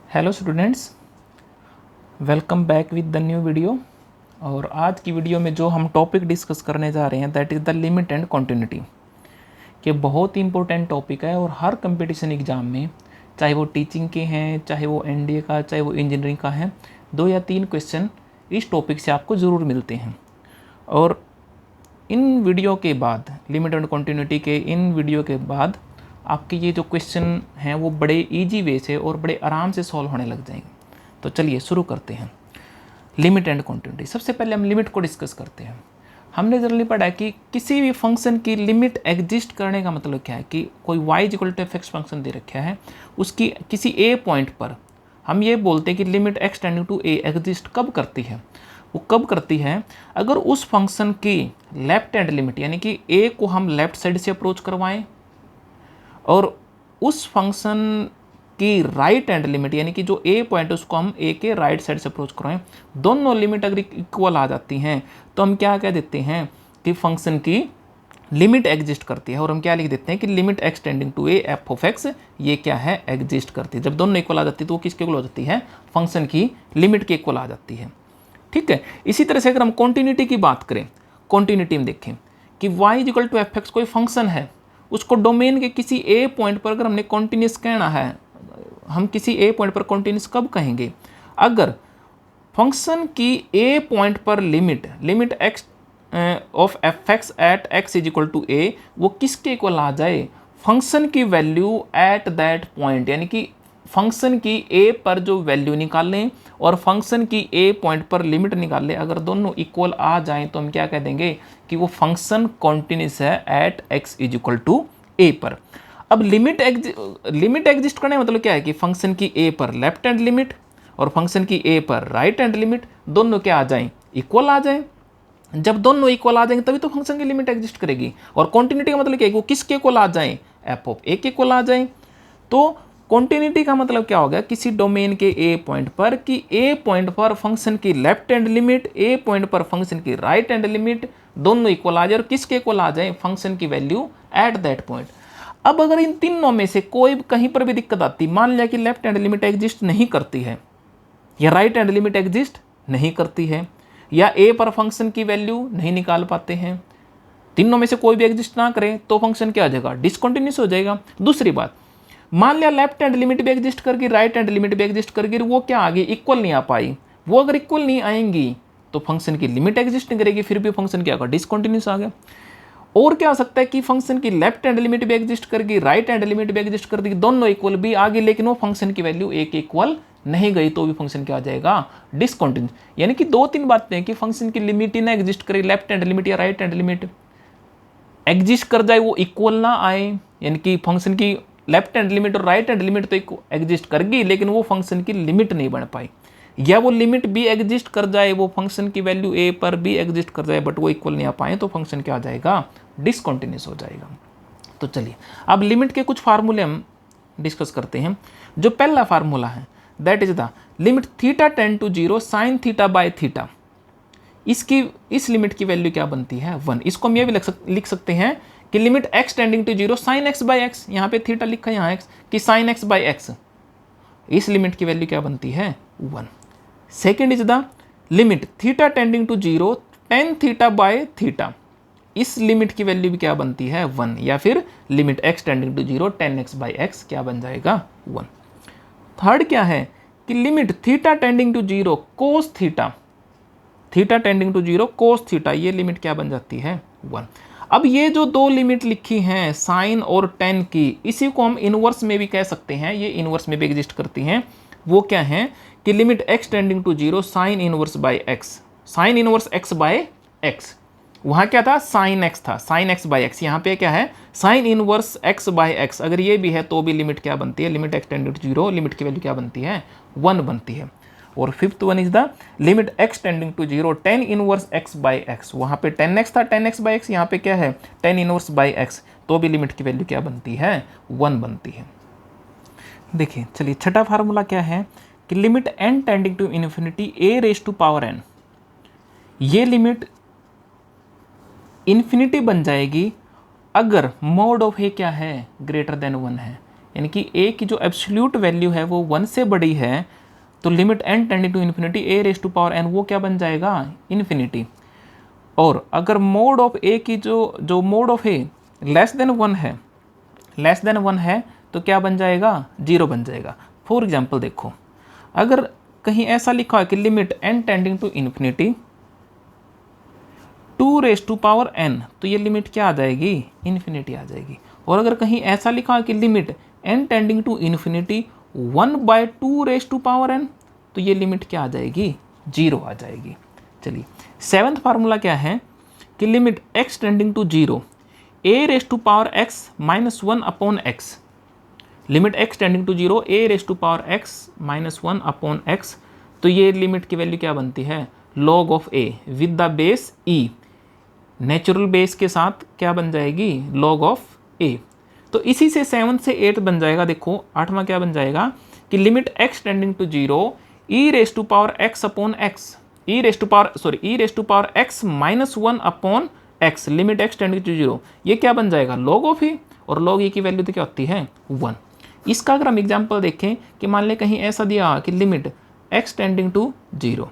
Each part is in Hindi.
Hello students, welcome back with the new video. और आज की वीडियो में जो हम टॉपिक डिस्कस करने जा रहे हैं that is the limit and continuity. ये बहुत ही इंपॉर्टेंट टॉपिक है और हर कंपटीशन एग्ज़ाम में, चाहे वो टीचिंग के हैं, चाहे वो एनडीए का, चाहे वो इंजीनियरिंग का है, 2 या 3 क्वेश्चन इस टॉपिक से आपको ज़रूर मिलते हैं। और इन वीडियो के बाद, लिमिट एंड कॉन्टिन्यूटी के इन वीडियो के बाद आपके ये जो क्वेश्चन हैं वो बड़े इजी वे से और बड़े आराम से सॉल्व होने लग जाएंगे। तो चलिए शुरू करते हैं। लिमिट एंड कॉन्टिन्यूटी, सबसे पहले हम लिमिट को डिस्कस करते हैं। हमने जनरली पढ़ा है कि किसी भी फंक्शन की लिमिट एग्जिस्ट करने का मतलब क्या है कि कोई y equal to F function दे रखा है, उसकी किसी a पॉइंट पर हम ये बोलते हैं कि limit x tending to a exist कब करती है। वो कब करती है अगर उस फंक्शन की लेफ्ट हैंड लिमिट यानी कि a को हम लेफ्ट साइड से अप्रोच करवाएं और उस फंक्शन की राइट हैंड लिमिट यानी कि जो a पॉइंट है उसको हम a के राइट साइड से अप्रोच करवाएं, दोनों लिमिट अगर इक्वल आ जाती हैं तो हम क्या कह देते हैं कि फंक्शन की लिमिट एग्जिस्ट करती है। और हम क्या लिख देते हैं कि limit x tending to a f of x ये क्या है, एग्जिस्ट करती है। जब दोनों इक्वल आ जाती है तो वो किसके इक्वल हो जाती है, फंक्शन की लिमिट के इक्वल आ जाती है। ठीक है, इसी तरह से अगर हम कॉन्टिन्यूटी की बात करें, कॉन्टिन्यूटी में देखें कि y equal to f x कोई फंक्शन है, उसको डोमेन के किसी a पॉइंट पर अगर हमने कॉन्टिन्यूस कहना है, हम किसी a पॉइंट पर कॉन्टिन्यूस कब कहेंगे अगर फंक्शन की a पॉइंट पर limit x of f x at x is equal to a वो किसके इक्वल आ जाए, फंक्शन की वैल्यू एट दैट पॉइंट, यानी कि फंक्शन की a पर जो वैल्यू निकालें और फंक्शन की a पॉइंट पर लिमिट निकालें, अगर दोनों इक्वल आ जाएं तो हम क्या कह देंगे कि वो फंक्शन कॉन्टिन्यूस है at x is equal to a पर। अब लिमिट एग्जिस्ट करने का मतलब क्या है कि फंक्शन की a पर लेफ्ट हैंड लिमिट और फंक्शन की a पर राइट हैंड लिमिट दोनों क्या आ जाएं, इक्वल आ जाएं। जब दोनों इक्वल आ जाएंगे तभी तो फंक्शन की लिमिट एग्जिस्ट करेगी। और कॉन्टिन्यूटी का मतलब क्या है, वो किसके इक्वल आ जाएं, एफ ऑफ ए के इक्वल आ जाएं। तो कॉन्टिन्यूटी का मतलब क्या हो गया, किसी डोमेन के a पॉइंट पर कि a पॉइंट पर फंक्शन की left hand limit, a point पर फंक्शन की राइट हैंड लिमिट दोनों इक्वल आ जाए और किसके इक्वल आ जाए, फंक्शन की वैल्यू एट दैट पॉइंट। अब अगर इन तीनों में से कोई कहीं पर भी दिक्कत आती, मान लिया कि लेफ्ट हैंड लिमिट एग्जिस्ट नहीं करती है या राइट हैंड लिमिट एग्जिस्ट नहीं करती है या a पर फंक्शन की वैल्यू नहीं निकाल पाते हैं, तीनों में से कोई भी एग्जिस्ट ना करे तो फंक्शन क्या हो जाएगा, डिसकंटिन्यूस हो जाएगा। दूसरी बात, मान लिया लेफ्ट हैंड लिमिट भी एग्जिस्ट करके राइट हैंड लिमिट भी एग्जिस्ट करके वो क्या आ गई, इक्वल नहीं आ पाई, वो अगर इक्वल नहीं आएंगी तो फंक्शन की लिमिट एग्जिस्ट नहीं करेगी, फिर भी फंक्शन क्या होगा, डिसकंटिन्यूस आ गया। और क्या हो सकता है कि फंक्शन की लेफ्ट हैंड लिमिट भी एग्जिस्ट करगी, राइट हैंड लिमिट भी एग्जिस्ट कर दी, दोनों इक्वल भी आ गई, लेकिन वो फंक्शन की वैल्यू एक इक्वल नहीं गई तो भी फंक्शन क्या आ जाएगा, डिसकंटिन्यूस। यानी कि 2-3 बातें कि फंक्शन की लिमिट ही ना एग्जिस्ट करे, लेफ्ट हैंड लिमिट या राइट हैंड लिमिट एग्जिस्ट कर जाए, वो इक्वल ना आए, यानी कि फंक्शन की लेफ्ट हैंड लिमिट और राइट हैंड लिमिट तो एग्जिस्ट करगी लेकिन वो फंक्शन की लिमिट नहीं बन पाई, या वो लिमिट भी एग्जिस्ट कर जाए, वो फंक्शन की वैल्यू a पर भी एग्जिस्ट कर जाए बट वो इक्वल नहीं आ पाए तो फंक्शन क्या आ जाएगा, डिसकंटिन्यूस हो जाएगा। तो चलिए अब लिमिट के कुछ फार्मूले हम डिस्कस करते हैं। जो पहला फार्मूला है that is the limit theta tend to 0 sine theta by theta, इस लिमिट की वैल्यू क्या बनती है, 1। इसको हम ये भी लिख सकते हैं कि limit x tending to 0 sine x by x, यहाँ पे थीटा लिखा है यहाँ x, कि साइन x बाय एक्स, इस लिमिट की वैल्यू क्या बनती है, 1। Second is the limit theta tending to 0 tan theta by theta, इस लिमिट की वैल्यू भी क्या बनती है, 1, या फिर limit x tending to 0 tan x by x क्या बन जाएगा, 1। थर्ड क्या है कि limit theta tending to 0 cos theta, theta tending to 0 cos theta, ये लिमिट क्या बन जाती है, 1। अब ये जो दो लिमिट लिखी हैं साइन और टेन की, इसी को हम इनवर्स में भी कह सकते हैं, ये इनवर्स में भी एग्जिस्ट करती हैं। वो क्या है कि limit x tending to 0 sine inverse by x, sine inverse x by x, वहाँ क्या था, साइन x था, साइन x बाय एक्स, यहाँ पे क्या है, sine inverse x by x. अगर ये भी है तो भी लिमिट क्या बनती है, limit x tending to 0, limit की वैल्यू क्या बनती है, 1 बनती है। और fifth one is the limit x tending to 0 tan inverse x by x, वहाँ पे 10x था, 10x बाय एक्स, यहाँ पे क्या है, 10 इनवर्स बाय एक्स, तो भी लिमिट की वैल्यू क्या बनती है, 1 बनती है। देखिए चलिए छठा फार्मूला क्या है कि limit n tending to infinity a raise to power n, ये लिमिट इन्फिनिटी बन जाएगी अगर मोड ऑफ ए क्या है, ग्रेटर देन 1 है, यानी कि a की जो एब्सोल्यूट वैल्यू है वो 1 से बड़ी है, तो limit n tending to infinity a raise to power n वो क्या बन जाएगा, इन्फिनिटी। और अगर मोड ऑफ a की जो mode of a less than 1 है, लेस देन 1 है, तो क्या बन जाएगा, 0 बन जाएगा। फॉर एग्जाम्पल देखो, अगर कहीं ऐसा लिखा है कि limit n tending to infinity 2 raise to power n, तो ये लिमिट क्या आ जाएगी, इन्फिनिटी आ जाएगी। और अगर कहीं ऐसा लिखा है कि limit n tending to infinity 1/2 raise to power n, तो ये लिमिट क्या आ जाएगी, 0 आ जाएगी। चलिए, सेवन्थ फार्मूला क्या है कि limit x tending to 0 a raise to power x minus 1 upon x, limit x tending to 0 a raise to power x minus 1 upon x, तो ये लिमिट की वैल्यू क्या बनती है, log of a with the base e, natural base के साथ क्या बन जाएगी, log ऑफ a। तो इसी से 7 से 8 बन जाएगा। देखो 8वां क्या बन जाएगा कि limit x tending to 0 e raise to power x upon x, e raise to power x minus 1 upon x, limit x tending to 0, ये क्या बन जाएगा, log ऑफ e, और log e की वैल्यू तो क्या होती है, 1। इसका अगर हम एग्जाम्पल देखें कि मान लें कहीं ऐसा दिया कि limit x tending to 0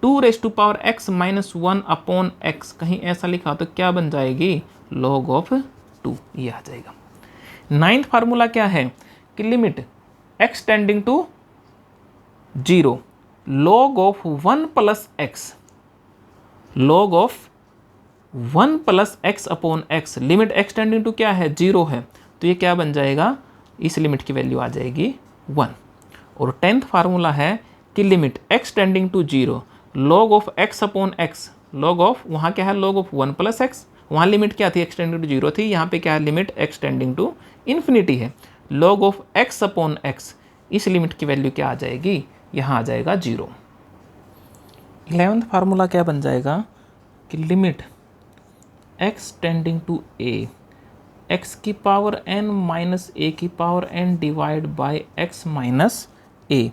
2 raise to power x minus 1 upon x, कहीं ऐसा लिखा तो क्या बन जाएगी, log ऑफ 2, ये आ जाएगा। 9th फार्मूला क्या है कि limit x tending to 0 log of 1 plus x, log of 1 plus x upon x, limit x tending to क्या है, 0 है, तो ये क्या बन जाएगा, इस लिमिट की वैल्यू आ जाएगी 1। और 10th फार्मूला है कि limit x tending to 0 log of x upon x, log of वहाँ क्या है, log ऑफ 1 प्लस x, वहाँ लिमिट क्या थी, x टेंडिंग टू 0 थी, यहाँ पे क्या है, limit x tending to infinity है, log of x upon x, इस लिमिट की वैल्यू क्या आ जाएगी, यहाँ आ जाएगा 0। 11th फार्मूला क्या बन जाएगा कि limit x tending to a x की पावर n माइनस a की power n divide by x minus a,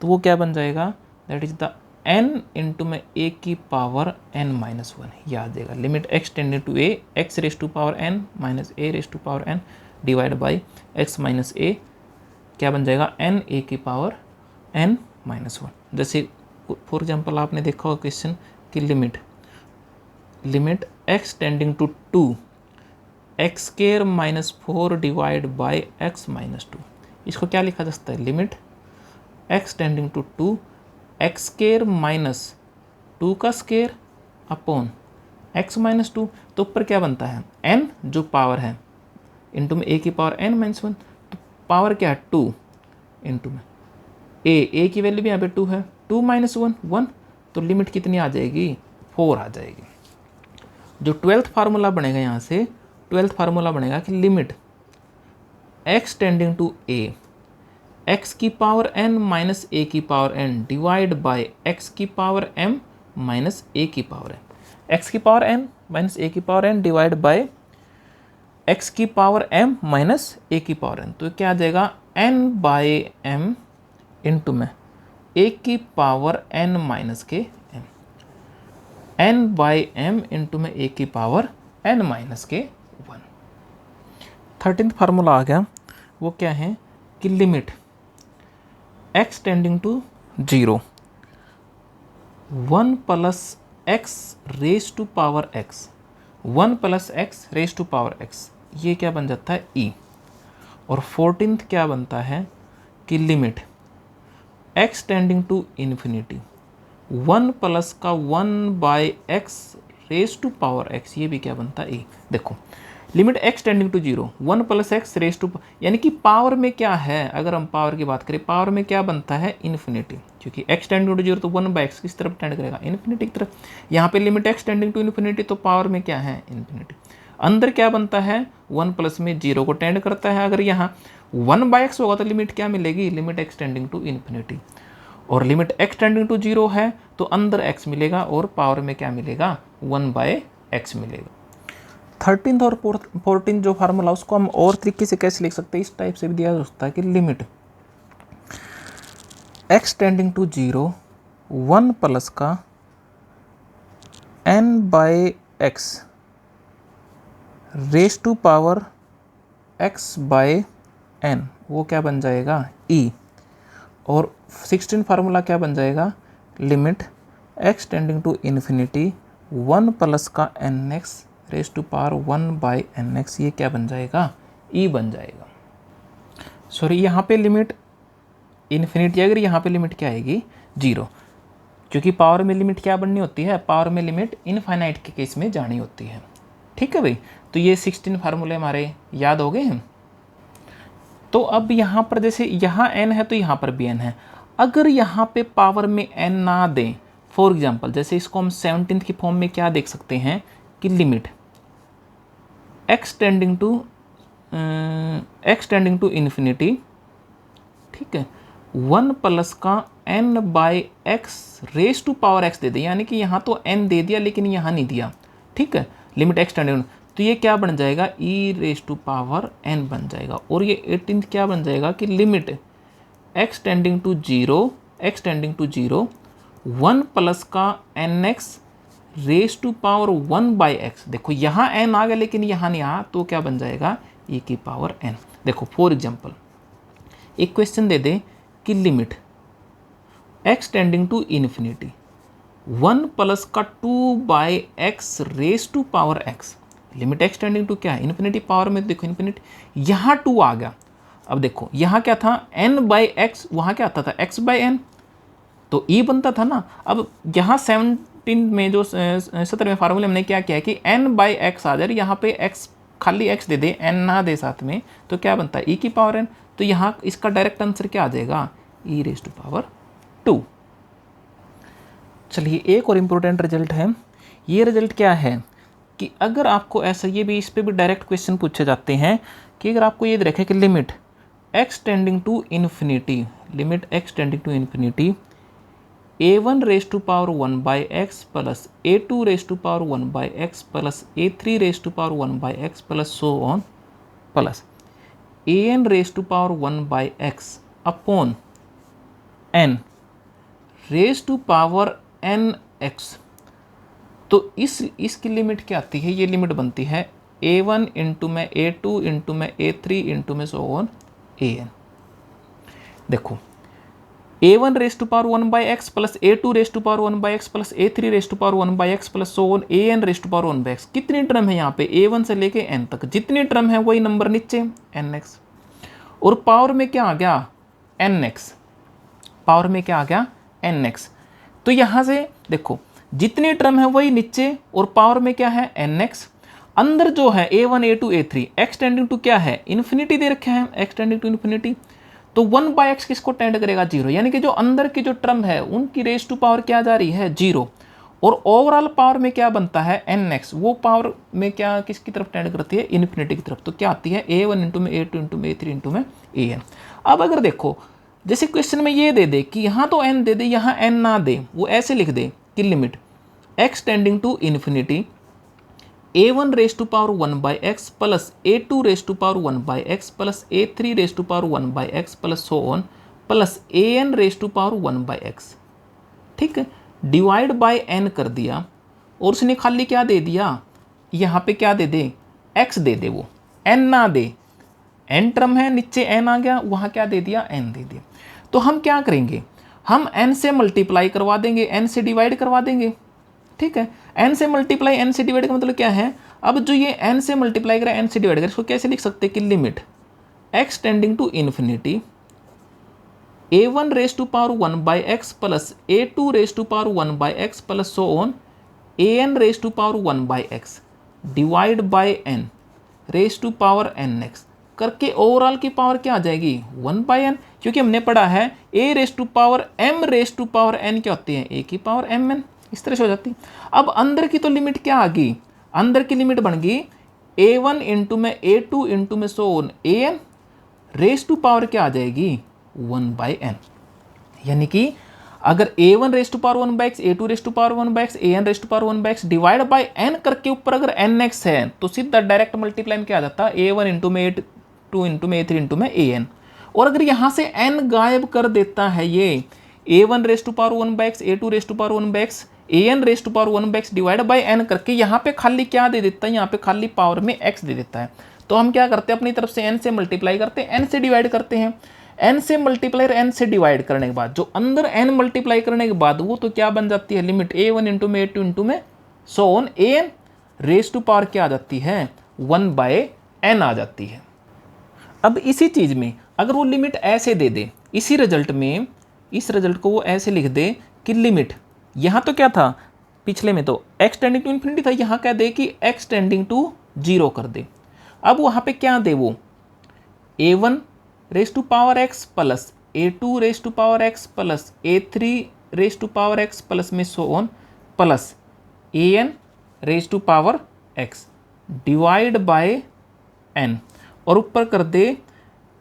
तो वो क्या बन जाएगा, that is the n into में a की पावर n माइनस 1, ये आ जाएगा। Limit x tending to a x raise to power n minus a raise to power n divide by x minus a, क्या बन जाएगा, n a की पावर n माइनस 1। जैसे फॉर एग्जाम्पल आपने देखा होगा क्वेश्चन कि limit x tending to 2 x square minus 4 divide by x minus 2, इसको क्या लिखा जा सकता है, limit x tending to 2 x square minus 2 का स्केयर अपॉन x माइनस 2, तो ऊपर क्या बनता है, n जो पावर है इंटू में a की पावर n माइनस 1, तो पावर क्या है 2 इंटू में a की वैल्यू भी यहाँ पे 2 है, 2 माइनस 1 1, तो लिमिट कितनी आ जाएगी, 4 आ जाएगी। जो 12th फार्मूला बनेगा यहाँ से 12th फार्मूला बनेगा कि limit x tending to a x की पावर n माइनस a की power n divide by x की पावर m माइनस a की पावर n, x की पावर n माइनस a की power n divide by x की पावर m माइनस a की पावर n, तो क्या आ जाएगा, n बाय m इंटू में a की पावर n माइनस के m, n by m into में a की पावर n माइनस के 1। 13th फार्मूला आ गया, वो क्या है कि limit x tending to 0 1 plus x raise to power x, 1 plus x raise to power x, ये क्या बन जाता है e। और 14th क्या बनता है कि limit x tending to infinity 1 plus का 1 by x raise to power x, ये भी क्या बनता है e। देखो limit x tending to 0 1 plus x raise to, यानी कि पावर में क्या है, अगर हम पावर की बात करें पावर में क्या बनता है, इन्फिनिटी, क्योंकि x टेंडिंग टू 0 तो 1 बाय एक्स किस तरफ टेंड करेगा, इन्फिनिटी की तरफ। यहाँ पे limit x tending to infinity, तो पावर में क्या है, इन्फिनिटी। अंदर क्या बनता है, 1 प्लस में 0 को टेंड करता है, अगर यहाँ 1 बाय एक्स होगा तो लिमिट क्या मिलेगी, limit x tending to infinity. और लिमिट x टेंडिंग टू 0 है तो अंदर x मिलेगा और पावर में क्या मिलेगा, 1 बाय एक्स मिलेगा। 13th और 14th जो फार्मूला उसको हम और तरीके से कैसे लिख सकते हैं, इस टाइप से भी दिया जा सकता है कि limit x tending to 0 1 plus का n by x raise to power x by n, वो क्या बन जाएगा ई। और 16 फार्मूला क्या बन जाएगा, limit x tending to infinity 1 plus का n x raise to power 1 by n x, ये क्या बन जाएगा, ई बन जाएगा। सॉरी, यहाँ पे लिमिट इन्फिनिटी, अगर यहाँ पे लिमिट क्या आएगी, 0, क्योंकि पावर में लिमिट क्या बननी होती है, पावर में लिमिट इनफाइनाइट के केस में जानी होती है। ठीक है भाई, तो ये 16 फार्मूले हमारे याद हो गए हैं। तो अब यहाँ पर जैसे यहाँ n है तो यहाँ पर भी n है, अगर यहाँ पे पावर में n ना दें, फॉर एग्जांपल जैसे इसको हम 17th की फॉर्म में क्या देख सकते हैं कि limit x tending to infinity, ठीक है, 1 प्लस का n by x raise to power x दे दे, यानी कि यहाँ तो n दे दिया लेकिन यहाँ नहीं दिया, ठीक है, लिमिट x टेंडिंग, तो ये क्या बन जाएगा, e raise to power n बन जाएगा। और ये 18th क्या बन जाएगा कि limit x tending to 0 1 plus का n x raise to power 1 by x, देखो यहाँ n आ गया लेकिन यहाँ नहीं आया, तो क्या बन जाएगा e की पावर n। देखो फॉर एग्जाम्पल एक क्वेश्चन दे दे कि limit x tending to infinity 1 plus का 2 by x raise to power x, limit x tending to क्या है, इन्फिनिटी, पावर में देखो इन्फिनिटी, यहाँ 2 आ गया। अब देखो यहाँ क्या था, n बाई एक्स, वहाँ क्या आता था x बाई n, तो e बनता था ना। अब यहाँ 17 में जो 17वें फार्मूले हमने क्या किया कि n बाई एक्स आ जाए, यहाँ पे x खाली x दे दे, n ना दे साथ में, तो क्या बनता है e की पावर n। तो यहाँ इसका डायरेक्ट आंसर क्या आ जाएगा, e रेज टू पावर 2। चलिए एक और इम्पोर्टेंट रिजल्ट है, ये रिजल्ट क्या है कि अगर आपको ऐसा, ये भी इस पे भी डायरेक्ट क्वेश्चन पूछे जाते हैं कि अगर आपको ये रखे कि limit x tending to infinity, limit x tending to infinity a1 raise to power 1 by x plus a2 raise to power 1 by x plus a3 raise to power 1 by x plus so on plus an raise to power 1 by x upon n raise to power n x, तो इसकी लिमिट क्या आती है, ये लिमिट बनती है a1 इंटू में a2 इंटू में a3 इंटू में सो ऑन an। देखो a1 raise to power 1 by x plus a2 raise to power 1 by x plus a3 raise to power 1 by x plus so on an raise to power 1 by x, कितनी टर्म है यहाँ पे, a1 से लेके n तक, जितनी टर्म है वही नंबर नीचे nx, और पावर में क्या आ गया nx, पावर में क्या आ गया nx। तो यहाँ से देखो जितनी टर्म है वही नीचे और पावर में क्या है nx, अंदर जो है a1 a2 a3 x tending to क्या है इन्फिनिटी दे रखे हैं, x टेंडिंग टू इन्फिनिटी, तो 1 बाई एक्स किसको टेंड करेगा 0, यानी कि जो अंदर की जो टर्म है उनकी रेज टू पावर क्या जा रही है 0, और ओवरऑल पावर में क्या बनता है nx, वो पावर में क्या किसकी तरफ टेंड करती है इन्फिनिटी की तरफ, तो क्या आती है a1 इंटू में a2 इंटू में a3 इंटू में an। अब अगर देखो जैसे क्वेश्चन में ये दे दे कि यहाँ तो n दे दे, यहाँ n ना दे, वो ऐसे लिख दे कि limit x tending to infinity a1 raise to power 1 by x plus a2 raise to power 1 by x plus a3 raise to power 1 by x plus so on plus an raise to power 1 by x, ठीक है, डिवाइड बाई n कर दिया, और उसने खाली क्या दे दिया, यहाँ पे क्या दे दे x दे दे, वो n ना दे, n टर्म है नीचे n आ गया, वहाँ क्या दे दिया n दे दिया। तो हम क्या करेंगे, हम n से मल्टीप्लाई करवा देंगे, n से डिवाइड करवा देंगे, ठीक है, n से मल्टीप्लाई n से डिवाइड का मतलब क्या है, अब जो ये n से मल्टीप्लाई करा n से डिवाइड करा, इसको कैसे लिख सकते हैं कि limit x tending to infinity a1 raise to power 1 by x plus a2 raise to power 1 by x plus so on an raise to power 1 by x divide by n raise to power nx करके ओवरऑल की पावर क्या आ जाएगी 1 बाई n, क्योंकि हमने पढ़ा है a raise to power m raise to power n क्या होती है a की पावर mn, इस तरह से हो जाती। अब अंदर की तो लिमिट क्या आ गई, अंदर की लिमिट बन गई a1 इंटू में a2 इंटू में so on an raise to power क्या आ जाएगी 1 बाई n, यानी कि अगर a1 raise to power 1 by x, a2 raise to power 1 by x, an raise to power 1 by x divide by n करके ऊपर अगर nx है तो सीधा डायरेक्ट मल्टीप्लाई में क्या आ जाता है a1 इंटू में a2 इंटू में a3 इंटू में an, और अगर यहाँ से n गायब कर देता है ये a1 raise to power 1 by x, a2 raise to power 1 by x, an raise to power 1 by x divide by n करके यहाँ पे खाली क्या दे देता है, यहाँ पे खाली पावर में x दे देता है, तो हम क्या करते हैं, अपनी तरफ से n से मल्टीप्लाई करते हैं, n से डिवाइड करते हैं। n से मल्टीप्लाई और n से डिवाइड करने के बाद जो अंदर n मल्टीप्लाई करने के बाद वो तो क्या बन जाती है, लिमिट a1 इंटू में a2 इंटू में so on an raise to power क्या आ जाती है, 1/n आ जाती है। अब इसी चीज में अगर वो लिमिट ऐसे दे दे, इसी रिजल्ट में इस रिजल्ट को वो ऐसे लिख दे कि लिमिट, यहाँ तो क्या था पिछले में तो x टेंडिंग टू इन्फिनिटी था, यहाँ क्या दे कि x टेंडिंग टू 0 कर दे। अब वहाँ पे क्या दे वो, a1 raise to power x plus a2 raise to power x plus a3 raise to power x plus में so on plus an raise to power x divide by n और ऊपर कर दे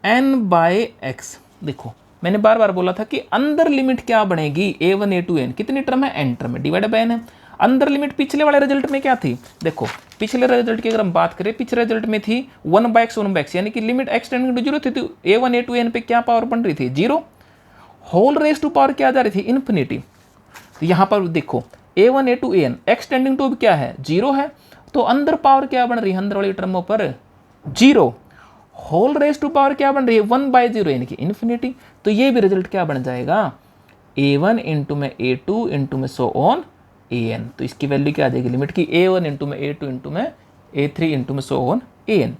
n बाय x। देखो मैंने बार बार बोला था कि अंदर लिमिट क्या बनेगी, a1 a2 n, कितनी टर्म है, n टर्म है, डिवाइड बाय n है। अंदर लिमिट पिछले वाले रिजल्ट में क्या थी, देखो पिछले रिजल्ट की अगर हम बात करें, पिछले रिजल्ट में थी 1/x यानी कि लिमिट x टेंडिंग टू 0 थी, तो a1 a2 n पे क्या पावर बन रही थी, 0, होल रेज टू पावर क्या जा रही थी, इन्फिनिटी। तो यहाँ पर देखो a1 a2 an x tending to क्या है, 0 है, तो अंदर पावर क्या बन रही है, अंदर वाली टर्मों पर 0, होल रेज टू पावर क्या बन रही है, 1/0 यानी कि इन्फिनिटी। तो ये भी रिजल्ट क्या बन जाएगा, a1 इंटू में a2 इंटू में सो ऑन an। तो इसकी वैल्यू क्या आ जाएगी लिमिट की, a1 इंटू में a2 इंटू में a3 इंटू में so on an।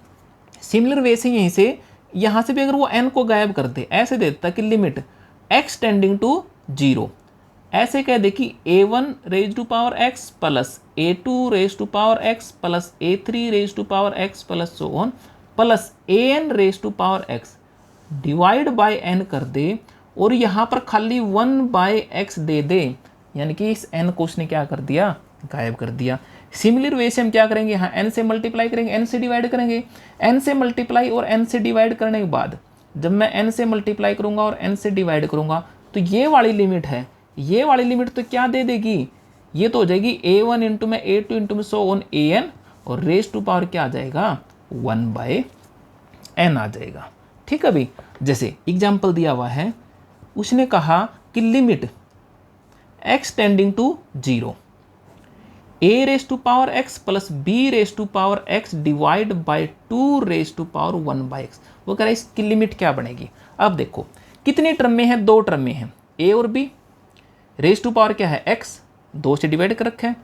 Similar way से यहीं से यहाँ से भी अगर वो n को गायब कर दे, ऐसे दे देता कि लिमिट x टेंडिंग टू 0, ऐसे कह दे कि a1 raise to power x plus a2 raise to power x plus a3 raise to power x plus so on plus an raise to power x divide by n कर दे, और यहाँ पर खाली 1/x दे दे, यानी कि इस n को उसने क्या कर दिया, गायब कर दिया। सिमिलर वे से हम क्या करेंगे, यहाँ n से मल्टीप्लाई करेंगे, n से डिवाइड करेंगे, n से मल्टीप्लाई और n से डिवाइड करने के बाद जब मैं n से मल्टीप्लाई करूँगा और n से डिवाइड करूँगा तो ये वाली लिमिट है, ये वाली लिमिट तो क्या दे देगी, ये तो हो जाएगी a1 इंटू में a2 इंटू में सो ऑन an, और रेज टू पावर क्या आ जाएगा, 1/n आ जाएगा। ठीक है भाई, जैसे एग्जाम्पल दिया हुआ है, उसने कहा कि limit x tending to 0 a raise to power x plus b raise to power x divide by 2 raise to power 1/x। वो कह रहा है इसकी लिमिट क्या बनेगी। अब देखो कितनी टर्म में है, 2 टर्म में है, a और b, रेज टू पावर क्या है x, 2 से डिवाइड कर रखा है।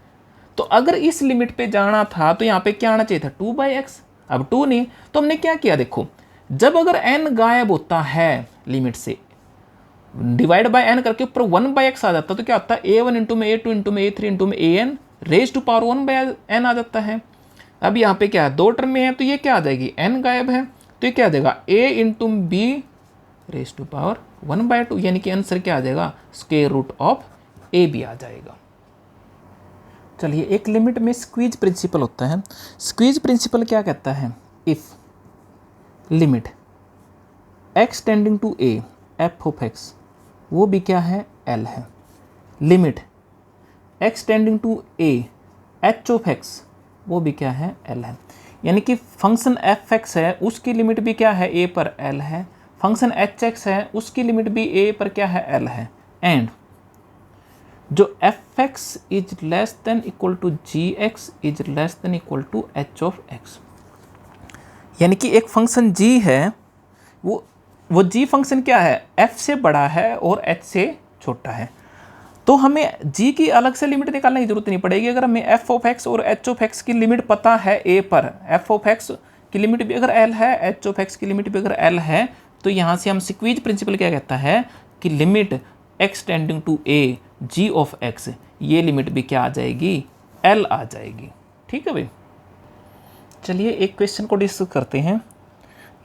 तो अगर इस लिमिट पे जाना था तो यहाँ पे क्या आना चाहिए था, 2/x। अब 2 नहीं, तो हमने क्या किया, देखो जब अगर n गायब होता है लिमिट से, डिवाइड बाय n करके ऊपर 1/x आ जाता, तो क्या होता है, a1 इंटू में a2 इंटू में a3 इंटू में an raise to power 1/n आ जाता है। अब यहाँ पे क्या है, 2 टर्म में है, तो ये क्या आ जाएगी, n गायब है, तो ये क्या आ जाएगा, a into b raise to power 1/2, यानी कि आंसर क्या आ जाएगा, square root of a b आ जाएगा। चलिए, एक लिमिट में स्क्वीज प्रिंसिपल होता है। स्क्वीज प्रिंसिपल क्या कहता है, if limit x tending to a f of x, वो भी क्या है, L है। Limit x tending to a h of x, वो भी क्या है, L है। यानी कि फंक्शन f(x) है, उसकी लिमिट भी क्या है, a पर L है। फंक्शन h(x) है, उसकी लिमिट भी a पर क्या है, L है। एंड जो f(x) is less than equal to g(x) is less than equal to h of x। यानी कि एक फंक्शन g है, वो g फंक्शन क्या है, f से बड़ा है और h से छोटा है। तो हमें g की अलग से लिमिट निकालने की जरूरत नहीं पड़ेगी। अगर हमें f ऑफ x और h ऑफ x की लिमिट पता है a पर, f ऑफ x की लिमिट भी अगर l है, h ऑफ x की लिमिट भी अगर l है, तो यहाँ से हम स्क्वीज प्रिंसिपल क्या कहता है कि limit x tending to a g of x, ये लिमिट भी क्या आ जाएगी, l आ जाएगी। ठीक है भाई, चलिए एक क्वेश्चन को डिस्कस करते हैं।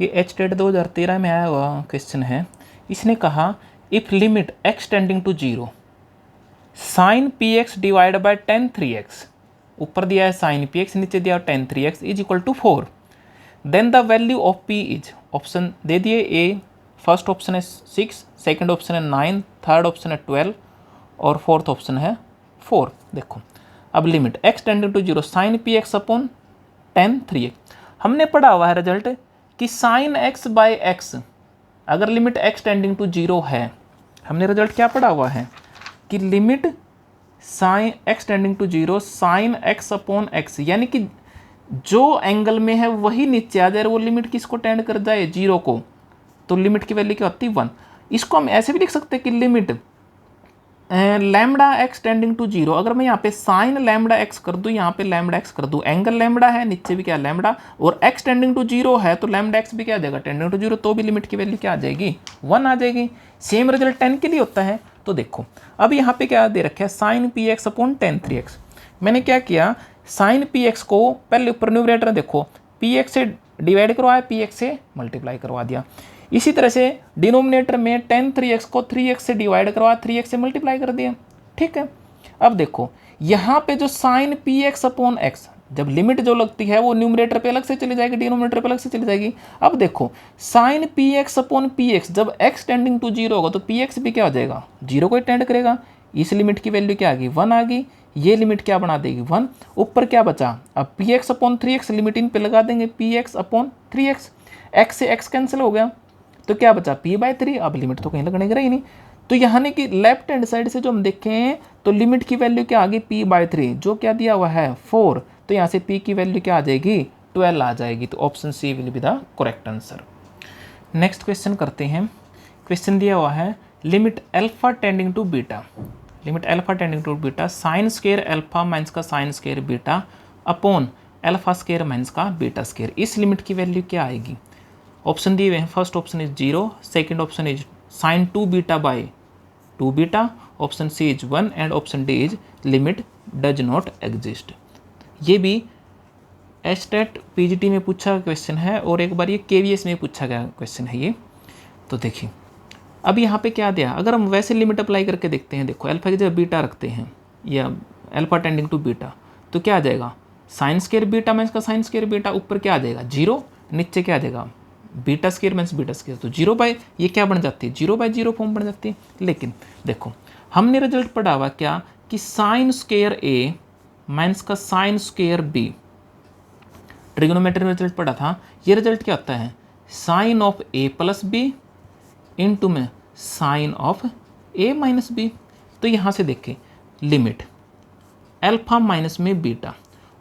ये HTET 2013 में आया हुआ क्वेश्चन है। इसने कहा if limit x tending to 0 sine px divide by tan 3x, ऊपर दिया है साइन px, नीचे दिया tan 3x is equal to 4, then the value of p is, option दे दिए a, फर्स्ट ऑप्शन है 6, सेकंड ऑप्शन है 9, थर्ड ऑप्शन है 12 और फोर्थ ऑप्शन है 4। देखो अब limit x tending to 0 sine px upon tan 3x, हमने पढ़ा हुआ है रिजल्ट कि साइन x बाय x, अगर लिमिट x टेंडिंग टू 0 है, हमने रिजल्ट क्या पढ़ा हुआ है कि limit sine x tending to 0 sine x upon x, यानी कि जो एंगल में है वही नीचे आ जाए, वो लिमिट किसको टेंड कर जाए, 0 को, तो लिमिट की वैल्यू क्या होती है 1। इसको हम ऐसे भी लिख सकते हैं कि limit lambda x tending to 0, अगर मैं यहाँ पे साइन लैम्बडा एक्स कर दूँ, यहाँ पे लैम्बडा एक्स कर दूँ, एंगल लैम्बडा है, नीचे भी क्या लैम्बडा, और एक्स टेंडिंग टू 0 है तो लैम्बडा एक्स भी क्या आ जाएगा, टेंडिंग टू 0, तो भी लिमिट की वैल्यू क्या आ जाएगी, 1 आ जाएगी। सेम रिजल्ट 10 के लिए होता है। तो देखो अब यहाँ पे क्या दे रखा है, sine p x upon tan 3x। मैंने क्या किया, साइन पी एक्स को पहले ऊपर न्यूमरेटर देखो, पी एक्स से डिवाइड करवाया, पी एक्स से मल्टीप्लाई करवा दिया। इसी तरह से डिनोमिनेटर में टेन 3x को 3x से डिवाइड करवा, 3x से मल्टीप्लाई कर दिया। ठीक है, अब देखो यहाँ पे जो sine p x upon x, जब लिमिट जो लगती है वो न्यूमरेटर पे अलग से चली जाएगी, डिनोमिनेटर पे अलग से चली जाएगी। अब देखो sine p x upon p x, जब x टेंडिंग टू 0 होगा तो पी एक्स भी क्या हो जाएगा, 0 को ही टेंड करेगा। इस लिमिट की वैल्यू क्या आ गई, 1 आ गई। ये लिमिट क्या बना देगी, 1। ऊपर क्या बचा, अब P x upon 3x limit in पे लगा देंगे, P x upon 3x, x से एक्स कैंसिल हो गया तो क्या बचा p/3। अब लिमिट तो कहीं लगने ही नहीं। तो यहाँ ने कि लेफ्ट हैंड साइड से जो हम देखें तो लिमिट की वैल्यू क्या आ गई, p/3, जो क्या दिया हुआ है 4, तो यहाँ से p की वैल्यू क्या आ जाएगी, 12 आ जाएगी। तो option C will be the correct answer. Next question करते हैं। क्वेश्चन दिया हुआ है limit alpha tending to beta, limit alpha tending to beta sine square alpha minus का sine square beta upon alpha square minus का बीटा स्क्वायर, इस लिमिट की वैल्यू क्या आएगी। ऑप्शन दिए हुए हैं, first option is 0, second option is sine 2 beta by 2 beta, option C is 1 and option D is limit does not exist. ये भी एस्टेट पीजीटी में पूछा क्वेश्चन है और एक बार ये केवीएस में पूछा गया क्वेश्चन है ये। तो देखिए अब यहाँ पे क्या दिया, अगर हम वैसे लिमिट अप्लाई करके देखते हैं, देखो अल्फा की जगह बीटा रखते हैं या अल्फा टेंडिंग टू बीटा, तो क्या आ जाएगा, साइन स्क्वायर बीटा माइनस का साइन स्क्वायर बीटा, ऊपर क्या आ जाएगा 0, नीचे क्या आ जाएगा beta square minus beta square, तो 0 ये क्या बन जाती है, 0/0 फॉर्म बन जाती है। लेकिन देखो हमने रिजल्ट पढ़ा हुआ क्या कि साइन स्क्वायर ए माइनस का साइन स्क्वायर बी, ट्रिग्नोमेट्री में रिजल्ट पढ़ा था। ये रिजल्ट क्या होता है, sine of A plus B into में sine of A minus B. तो यहाँ से देखें लिमिट अल्फा माइनस में बीटा,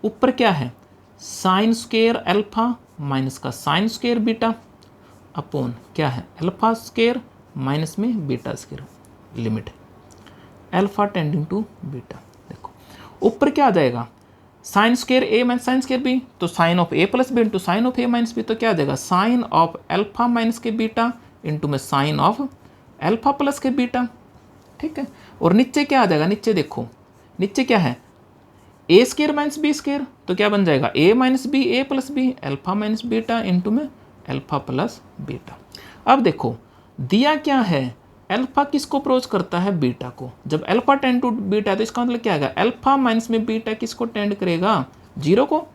ऊपर क्या है साइन स्क्वायर अल्फा माइनस का साइन स्क्वायर बीटा अपॉन क्या है अल्फा स्क्वायर माइनस में beta square, limit alpha tending to beta. देखो ऊपर क्या आ जाएगा sine square A minus sine square B, तो sine of A plus B into sine of A minus B, तो क्या आ जाएगा साइन ऑफ अल्फा माइनस के बीटा इंटू में साइन ऑफ अल्फा प्लस के बीटा। ठीक है, और नीचे क्या आ जाएगा, नीचे देखो नीचे क्या है A square minus B square, तो क्या बन जाएगा A minus B A plus B alpha minus beta into में अल्फा प्लस बीटा। अब देखो दिया क्या है, अल्फा किसको अप्रोच करता है, बीटा को। जब अल्फा टेंड टू बीटा तो इसका मतलब क्या है, अल्फा माइनस में बीटा किसको टेंड करेगा, 0 को।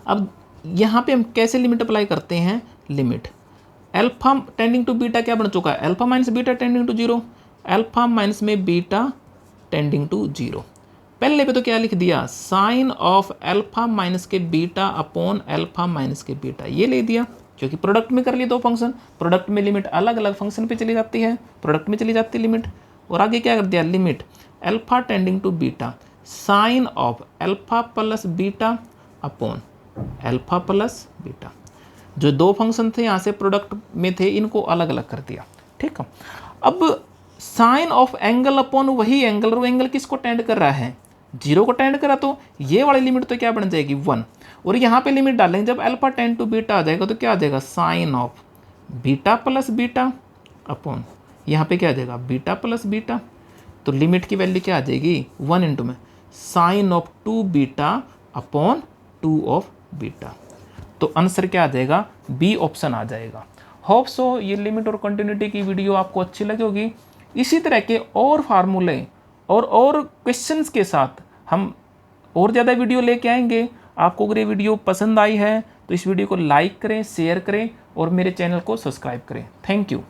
अब यहाँ पे हम कैसे लिमिट अप्लाई करते हैं, limit alpha tending to beta क्या बन चुका है, alpha minus beta tending to 0, alpha minus में बीटा टेंडिंग टू 0। पहले पे तो क्या लिख दिया साइन ऑफ अल्फा माइनस के बीटा अपॉन अल्फा माइनस के बीटा, ये ले दिया क्योंकि प्रोडक्ट में कर लिए दो फंक्शन, प्रोडक्ट में लिमिट अलग अलग फंक्शन पे चली जाती है, प्रोडक्ट में चली जाती है लिमिट। और आगे क्या कर दिया limit alpha tending to beta sine of alpha plus beta upon alpha plus beta. जो दो फंक्शन थे यहाँ से प्रोडक्ट में थे इनको अलग अलग कर दिया। ठीक है, अब साइन ऑफ एंगल अपॉन वही एंगल, और वो एंगल किसको टेंड कर रहा है, 0 को टेंड करा, तो ये वाली लिमिट तो क्या बन जाएगी 1। और यहाँ पे लिमिट डालेंगे जब अल्फा टेंड टू बीटा आ जाएगा तो क्या आ जाएगा sine of beta plus beta upon यहाँ पे क्या आ जाएगा बीटा प्लस बीटा। तो लिमिट की वैल्यू क्या आ जाएगी 1 इंटू में sine of 2 beta upon 2 of beta. तो आंसर क्या आ जाएगा, बी ऑप्शन आ जाएगा। होप सो ये लिमिट और कंटिन्यूटी की वीडियो आपको अच्छी लगी होगी। इसी तरह के और फार्मूले और क्वेश्चंस के साथ हम और ज़्यादा वीडियो लेके आएंगे। आपको अगर ये वीडियो पसंद आई है तो इस वीडियो को लाइक करें, शेयर करें और मेरे चैनल को सब्सक्राइब करें। Thank you.